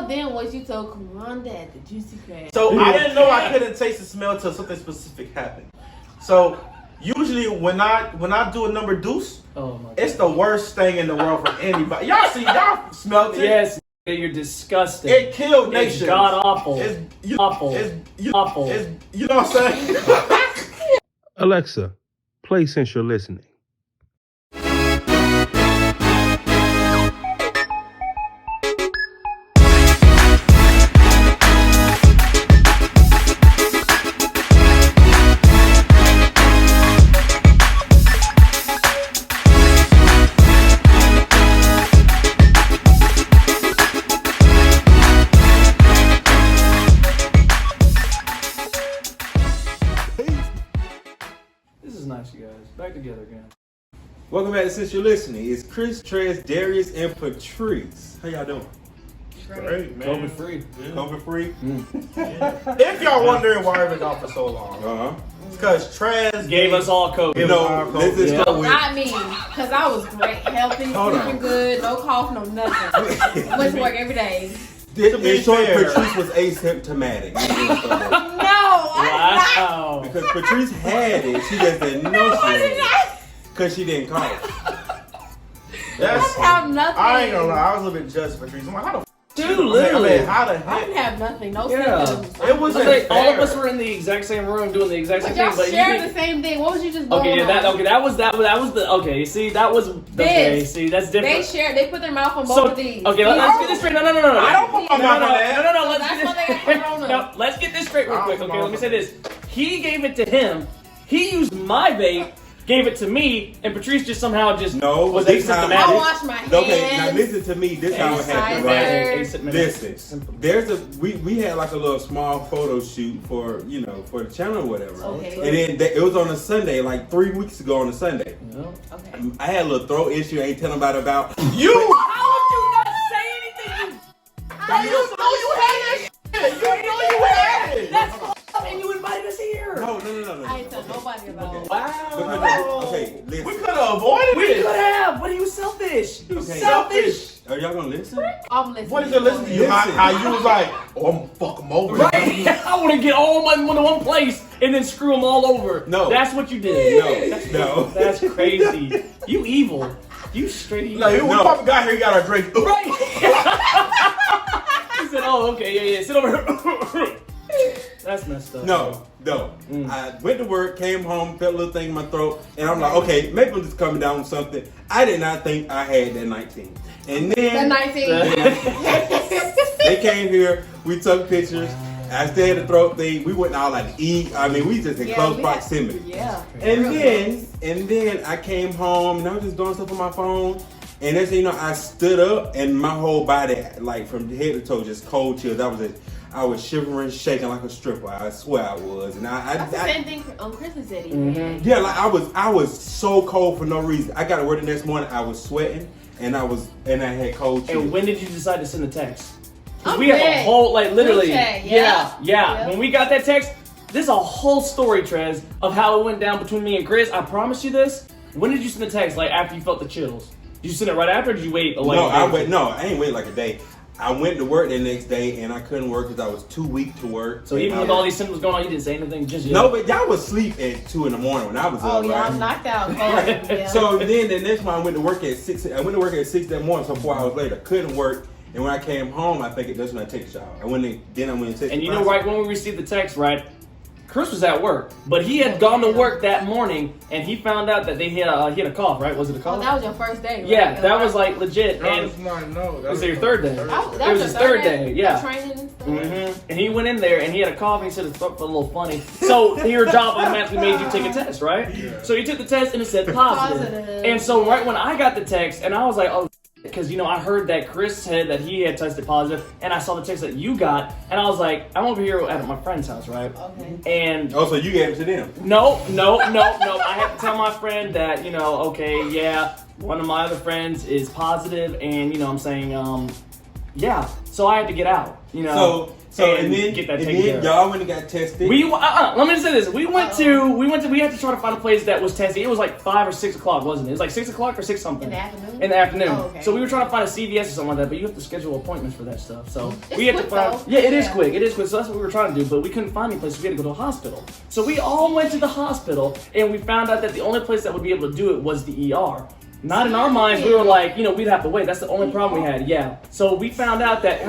smell then once you told Kamanda at the Juicy Crab. So I didn't know I couldn't taste the smell till something specific happened. So usually when I do a number deuce, it's the worst thing in the world for anybody. Y'all smelled it? Yes, you're disgusting. It killed nations. It's god awful. It's awful. Awful. You know what I'm saying? Alexa, play Since You're Listening. You guys back together again. Welcome back to Since You're Listening. It's Chris, Trez, Darius, and Patrice. How y'all doing? Great, man. COVID free. Yeah. COVID free? Yeah. If y'all wondering why I've been off for so long, it's because Trez gave us all COVID. You know, let's just start with... Not me, because I was great, healthy, sleeping good, no cough, no nothing. Went to work every day. In short, Patrice was asymptomatic. Wow. Because Patrice had it, she just didn't know she had it. Because she didn't cough. That's how nothing. I ain't gonna lie, I was a little bit judged for Patrice. I'm like, how the Dude, literally. I mean, how the heck? I didn't have nothing, no symptoms. It wasn't like, all of fair. us were in the exact same room doing the exact same Y'all thing, but shared the same thing. What was you just doing? Okay, yeah, that was the okay. See, that was okay. See, that's different. They shared. They put their mouth on both So of these. okay, let's get this straight. No. I don't put my mouth on that. No. So that's why they got corona. No, let's get this straight real quick. Okay, let me say this. He gave it to him. He used my vape, gave it to me, and Patrice just somehow just was asymptomatic. I wash my hands. Okay, now listen to me. This is how it happened, right? Listen, we had like a little small photo shoot for for the channel or whatever. Okay. And then it was on a Sunday, like 3 weeks ago on a Sunday. Okay. I had a little throat issue. I ain't telling nobody about. You. How would you not say anything? How you know you had that shit? You know you had it. That's awesome, and you invited us here. No. I ain't tell nobody about it. Wow. Okay, listen. We could have avoided We it. could have. But he was selfish. He was selfish. Are y'all gonna listen? I'm listening. What is it? Listen to you. How you was like, oh, I'm gonna fuck him over. Right? I want to get all my money in one place and then screw them all over. No. That's what you did. No. That's crazy. You evil. You straight evil. Like, when Papa got here, he got our drink. Right. He said, oh, okay, yeah. Sit over here. That's messed up. No. I went to work, came home, felt a little thing in my throat, and I'm like, okay, maybe I'm just coming down with something. I did not think I had that 19. And then The 19. they came here, we took pictures. I still had the throat thing. We went out like to eat. I mean, we just in close proximity. And then I came home and I was just doing stuff on my phone. And next thing you know, I stood up and my whole body, like from head to toe, just cold chills. I was shivering, shaking like a stripper. I swear I was. And That's the same thing Christmas said. Yeah, like I was so cold for no reason. I got to work the next morning. I was sweating and I had cold chills. And when did you decide to send the text? Because we have a whole, like, literally. Yeah. When we got that text, there's a whole story, Trez, of how it went down between me and Chris. I promise you this. When did you send the text? Like, after you felt the chills? Did you send it right after, or did you wait? I ain't wait like a day. I went to work the next day and I couldn't work because I was too weak to work. So even with all these symptoms going on, you didn't say anything just yet? No, but y'all was asleep at 2 in the morning when I was up. Oh yeah, I'm knocked out. Yeah. So then the next one I went to work at 6. I went to work at 6 that morning, so 4 hours later, couldn't work. And when I came home, I think that's when I take a shower. And then I went and take. And you know, right when we received the text, right? Chris was at work, but he had gone to work that morning, and he found out that he had a cough, right? Was it a cough? Oh, that was your first day, right? Yeah, that was like legit. And that was your third day. That it was his third day. Yeah. Training and stuff. And he went in there, and he had a cough, and he said his throat felt a little funny. So your job automatically made you take a test, right? Yeah. So you took the test, and it said positive. And so right when I got the text, and I was like, oh, because, I heard that Chris said that he had tested positive, and I saw the text that you got, and I was like, I'm over here at my friend's house, right? Okay. And so you gave it to them? No. I had to tell my friend that, okay, yeah, one of my other friends is positive, and, I'm saying, yeah. So I had to get out, So So and then, get that and taken care then of. y'all went and got tested. Let me just say this. We had to try to find a place that was testing. It was like 5 or 6 o'clock, wasn't it? It was like 6 o'clock or 6 something. In the afternoon? In the afternoon. Oh, okay. So we were trying to find a CVS or something like that, but you have to schedule appointments for that stuff. So It's we had to quick, find. though. Yeah, it is Yeah. quick. It is quick. So that's what we were trying to do, but we couldn't find any place. So we had to go to a hospital. So we all went to the hospital, and we found out that the only place that would be able to do it was the ER. Not in our minds. We were like, we'd have to wait. That's the only problem we had. Yeah. So we found out that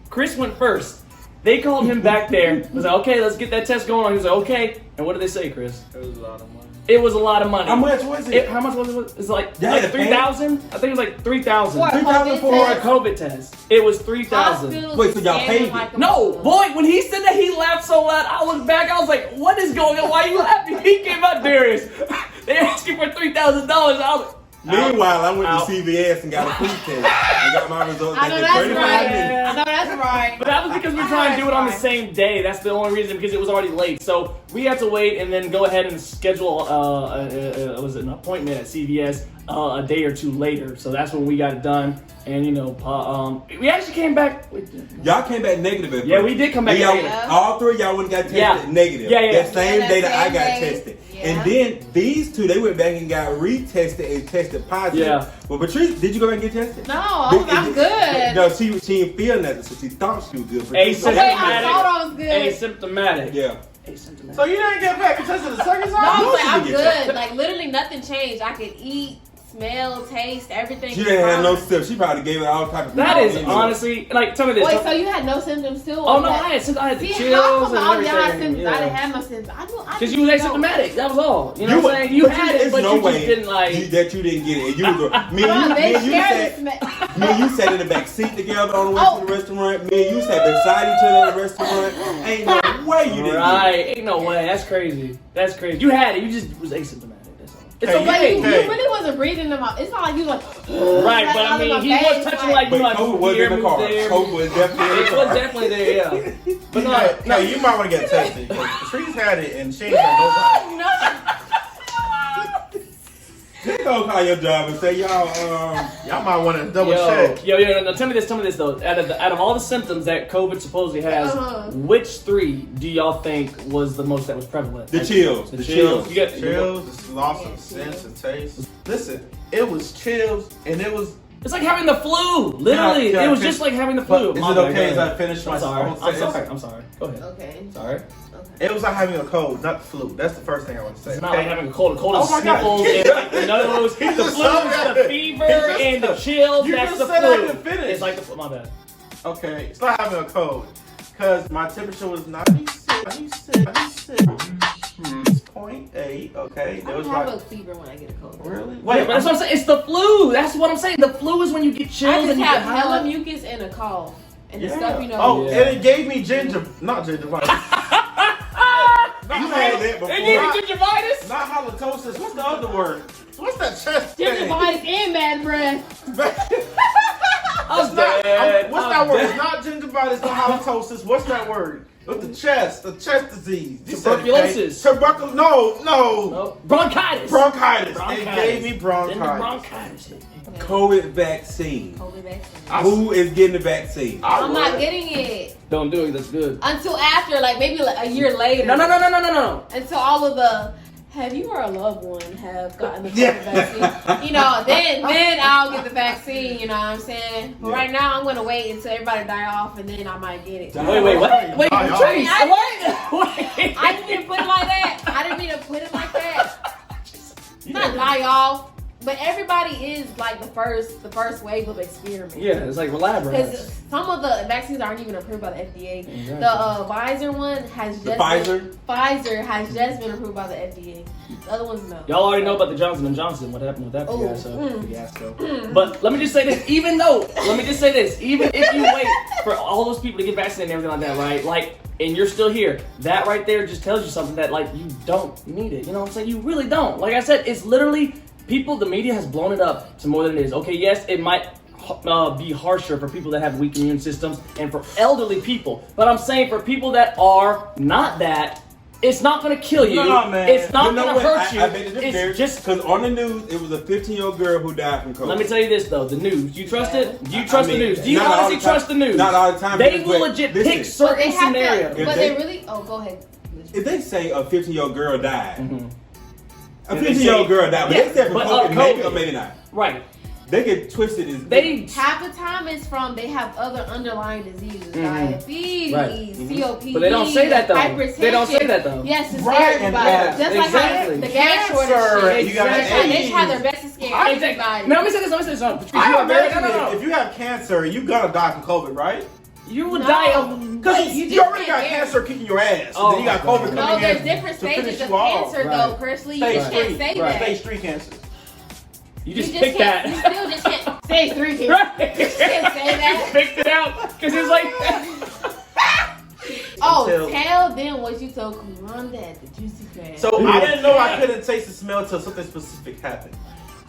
Chris went first. They called him back there. Was like, okay, let's get that test going on. He was like, okay. And what did they say, Chris? It was a lot of money. It was a lot of money. How much was it? How much was it? It's like Yeah, 3,000. I think it was like 3,000. What? 3,000 for For a COVID test. It was 3,000. Hospitals Wait, so y'all paid it? like a No, mother. boy, when he said that, he laughed so loud. I looked back, I was like, what is going on? Why are you laughing? He came out, Darius. They're asking for $3,000. I was like, Meanwhile, I went Ow. to CVS and got a free test. And got my results I know back in that's 35 right. minutes. I know that's right. But that was because we were trying to do it on the same day. That's the only reason, because it was already late. So we had to wait and then go ahead and schedule an appointment at CVS a day or two later. So that's when we got it done. And we actually came back. Y'all came back negative at Yeah, first. we did come back Y'all- negative. All three of y'all went and got tested Yeah. negative. Yeah. That same Yeah, day that that I same got day. tested. Yeah. And then these two, they went back and got retested and tested positive. Yeah. Well, Patrice, did you go back and get tested? No, I'm good. No, she didn't feel nothing, so she thought she was good. Asymptomatic. Wait, I thought I was good. Asymptomatic. Yeah. Asymptomatic. So you didn't get back and tested the second No, time? No, like, she I'm didn't get good. Like literally nothing changed. I could eat, smell, taste, everything. She didn't have no fine. steps. She probably gave it all type of. That is anyway. honestly, like, tell me this. Wait, so you had no symptoms too? Oh no, I had the See, chills how and come all y'all had everything. symptoms? I didn't have no symptoms. Because you was asymptomatic. That was all. You know what I'm saying? You had it, there's but no you way just didn't like. that you didn't get it. And you was me No, and they you scared sat. me. Me and you sat in the back seat together on the way Oh. to the restaurant. Me and you sat beside each other at the restaurant. Ain't no way you didn't Right? Ain't no way. That's crazy. That's crazy. You had it. You just was asymptomatic. That's all. It's Hey, okay. You really wasn't breathing them out. It's not like you like. Right, but I mean, he was touching like get you it. like But COVID move was here, in the move car. there. COVID was definitely in It the was car. definitely there, yeah. But No, you might want to get tested. Because Patrice had it and she ain't got nobody. No. They gonna call your job and say, y'all, Y'all might want to double check. Yo, no, tell me this though. Out of all the symptoms that COVID supposedly has, which three do y'all think was the most that was prevalent? The chills. The chills. You got Chills, the loss of sense of taste. Listen, it was chills and it was. It's like having the flu. Literally, Can I it was finish? just like having the flu. Is it My bad, okay go as I ahead. finish my I'm sorry. sentence? I'm sorry. Go ahead. Okay. Sorry. It was like having a cold, not the flu. That's the first thing I want to say. It's not like having a cold. A cold Oh is my God. sniffles and like the nose. The just flu told is me. the fever He just- and the chills. You That's just the said I flu. could finish. It's like the flu. My bad. Okay, it's not having a cold. Because my temperature was 96.8, okay? I There was don't have like, a fever when I get a cold. really? Wait, Wait, but that's what I'm saying. It's the flu. That's what I'm saying. The flu is when you get chills I just and you have get hella hot. mucus and a cough. And the yeah. stuff, you know. Oh, Yeah. and it gave me not gingivitis. you had that before. They gave you gingivitis. Not halitosis. What's the other word? What's that chest thing? Gingivitis and bad breath. I'm It's not, dead. what's I'm that word? dead. It's not gingivitis, not halitosis. What's that word? With the chest disease. You said it, Tuberculosis. okay? No. No. Bronchitis. Bronchitis. It Bronchitis. gave me Then the bronchitis. bronchitis hit me. COVID vaccine. COVID vaccine. Who is getting the vaccine? I'm not getting it Don't do it. That's good. until after, like maybe like a year later. No. Until all of the have you or a loved one have gotten the COVID Yeah. vaccine? You know, then I'll get the vaccine. You know what I'm saying? But Yeah. right now, I'm gonna wait until everybody die off, and then I might get it. Die Wait, what? Wait, Oh, Trace, I- what? Wait. I didn't mean to put it like that. I didn't mean to put it like that. It's not die off, but everybody is like the first wave of experiment. Yeah, it's like lab Because rats. some of the vaccines aren't even approved by the FDA. Exactly. The Pfizer one has just The Pfizer? Pfizer has just been approved by the FDA. The other ones no. Y'all already know about the Johnson & Johnson, what happened with that Oh, fiasco. But let me just say this, even if you wait for all those people to get vaccinated and everything like that, right? Like, and you're still here, that right there just tells you something that, like, you don't need it. You know what I'm saying? You really don't. Like I said, it's literally, the media has blown it up to more than it is. Okay, yes, it might be harsher for people that have weak immune systems and for elderly people. But I'm saying for people that are not that, It's not gonna kill you. No, man. It's not You know gonna what? hurt you. I bet It's just. because on the news it was a 15-year-old girl who died from COVID. Let me tell you this though, the news. Do you trust it? Do you trust I mean, the news? Do you not all honestly the time. trust the news? Not all the time. They because, will but legit listen, pick certain scenarios. If But they- they really. Oh, go ahead. If they say a 15-year-old girl died, a And they 15-year-old say- girl died, but yeah, they said from but, COVID, maybe or COVID. maybe not. Right. They get twisted as They Half the time it's from they have other underlying diseases, diabetes, Right. COPD. But they don't say that, though. Hypertension. They don't say that, though. Yes, it's Right, everybody. and Just like exactly. how the gas Cancer, shortage. you got They try their AIDS. best to scare Now, everybody. let me say this. Let me say something. Patrice, I you are very. imagine No. if you have cancer, you gonna die from COVID, right? You would No. die of. Because You you, just already got can't cancer kicking your ass. Oh, Then you got my COVID God. coming No, in there's different to finish stages of you off. cancer, Right. though. Personally, you Stage just can't 3. say Right. that. Stage 3 cancer. You just You picked can't, that. You still just can't. Stage 3 cancer. Right. You can't say that. Picked it out because it's like. Oh, tell them what you told Kumanda at the Juicy Crab. So I didn't know I couldn't taste the smell till something specific happened.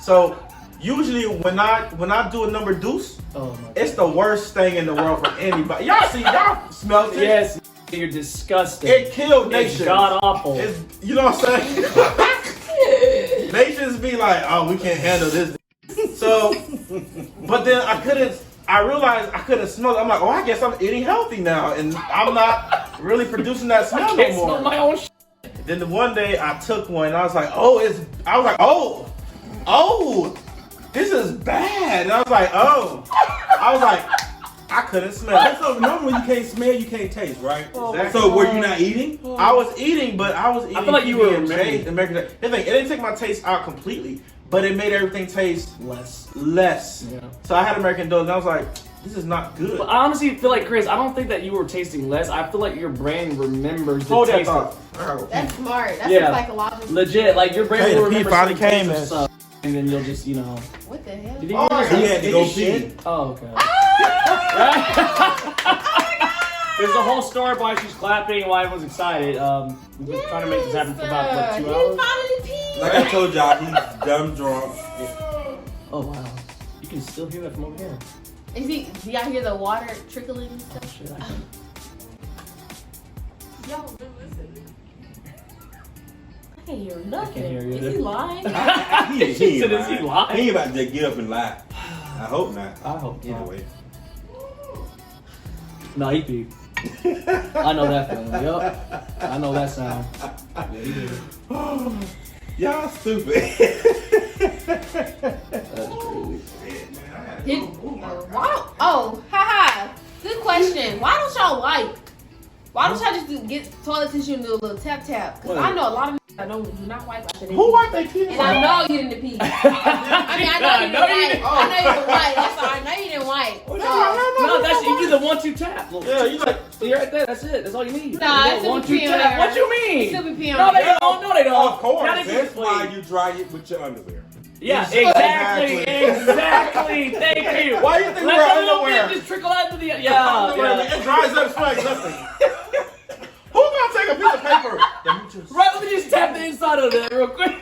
So usually when I do a number deuce, Oh my. it's the worst thing in the world for anybody. Y'all smell it? Yes, you're disgusting. It killed It's nations. god awful. It's, you know what I'm saying? Nations be like, oh, we can't handle this. So, but then I realized I couldn't smell it. I'm like, oh, I guess I'm eating healthy now, and I'm not really producing that smell no Can't more. smell my own shit. Then the one day I took one, and I was like, oh, this is bad. And I was like, I couldn't smell it. So normally you can't smell, you can't taste, right? Exactly. So were you not eating? I was eating, but I was eating. I feel like you were American. The thing, it didn't take my taste out completely, but it made everything taste less. Yeah. So I had American Dogs, and I was like, this is not good. But I honestly feel like, Chris, I don't think that you were tasting less. I feel like your brain remembers the Hold that taste thought. of That's smart. That's Yeah. a psychological. legit. Like your brain Hey, will the pee remember finally certain came tastes of in. stuff, and then you'll just, What the hell? Did he Oh, just- He had to go shit. pee. Oh, okay. There's a whole story why she's clapping, why everyone's excited. We've been trying to make this happen for about what, 2 He hours. finally peed. Like I told y'all, he's dumb drunk. Oh wow, you can still hear that from over here. Is he? Do y'all hear the water trickling and stuff? Shit, I can. Y'all been listening. I can't hear nothing. hear you Is either. he lying? She said, "Is he lying?" He ain't about to just get up and lie. I hope not. I hope Either not. way. No, he peed. I know that feeling. Yup. I know that sound. Yeah, he did. Y'all stupid. That's crazy. Why? Oh, haha. Good question. Why don't y'all wipe? Why don't y'all just get toilet tissue and do a little tap tap? Because I know a lot of I do not wipe after they Who pee. wiped their teeth? And I know you didn't pee. I mean, I know you didn't wipe. I know you didn't wipe. That's all. I know you didn't wipe. No, that's you do the 1-2 tap. Look, Yeah, you like. you're right there. That's it. That's all you need. Nah, You it's go still be 1-2 peeing tap. there. What you mean? Still be peeing No, on they there. don't. No, they don't. Of course. Now they can That's why explain. you dry it with your underwear. Yeah, Exactly. exactly. Thank you. Why do you think Let we're the little underwear? bit just trickle out to the yeah. It dries up, smells nothing. Who's gonna take a piece of paper? Let me just. Right, let me just tap the inside of that real quick.